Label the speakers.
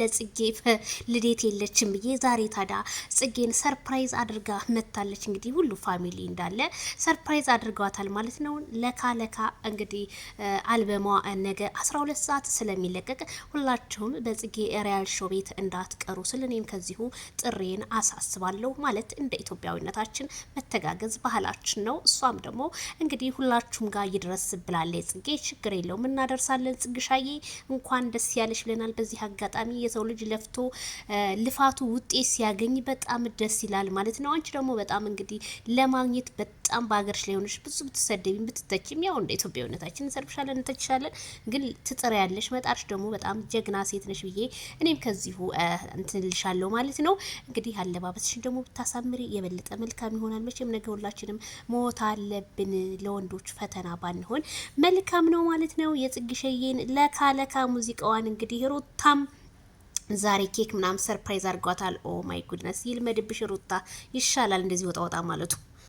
Speaker 1: ለጽጌ ልዴት የለችም ብዬ ዛሬ ታዳ ጽጌን ሰርፕራይዝ አድርጋ መታለች። እንግዲህ ሁሉ ፋሚሊ እንዳለ ሰርፕራይዝ አድርገዋታል ማለት ነው። ለካ እንግዲህ አልበሟ ነገ 12 ሰዓት ስለሚለቀቅ ሁላችሁም በጽጌ ሪያል ሾው ቤት እንዳትቀሩ ስል እኔም ከዚሁ ጥሬን አሳስባለሁ። ማለት እንደ ኢትዮጵያዊነታችን መተጋገዝ ባህላችን ነው። እሷም ደግሞ እንግዲህ ሁላችሁም ጋር ይድረስ ብላለች። ጽጌ ችግር የለውም እናደርሳለን። ጽግሻዬ እንኳን ደስ ያለሽ ብለናል። በዚህ አጋጣሚ የሰው ልጅ ለፍቶ ልፋቱ ውጤት ሲያገኝ በጣም ደስ ይላል ማለት ነው። አንቺ ደግሞ በጣም እንግዲህ ለማግኘት በጣም በሀገርሽ ላይ ሆነሽ ብዙ ብትሰደቢም ብትተችም ያው እንደ ኢትዮጵያዊነታችን እንሰርብሻለን እንተችሻለን፣ ግን ትጥሪያለሽ። መጣርሽ ደግሞ በጣም ጀግና ሴት ነሽ ብዬ እኔም ከዚሁ እንትንልሻለሁ ማለት ነው። እንግዲህ አለባበስሽን ደግሞ ብታሳምሪ የበለጠ መልካም ይሆናል። መቼም ነገ ሁላችንም ሞት አለብን፣ ለወንዶች ፈተና ባንሆን መልካም ነው ማለት ነው። የጽግሸዬን ለካ ሙዚቃዋን እንግዲህ ሩታም ዛሬ ኬክ ምናምን ሰርፕራይዝ አድርጓታል። ኦ ማይ ጉድነስ ይልመድብሽ ሩታ፣ ይሻላል እንደዚህ ወጣ ወጣ ማለቱ።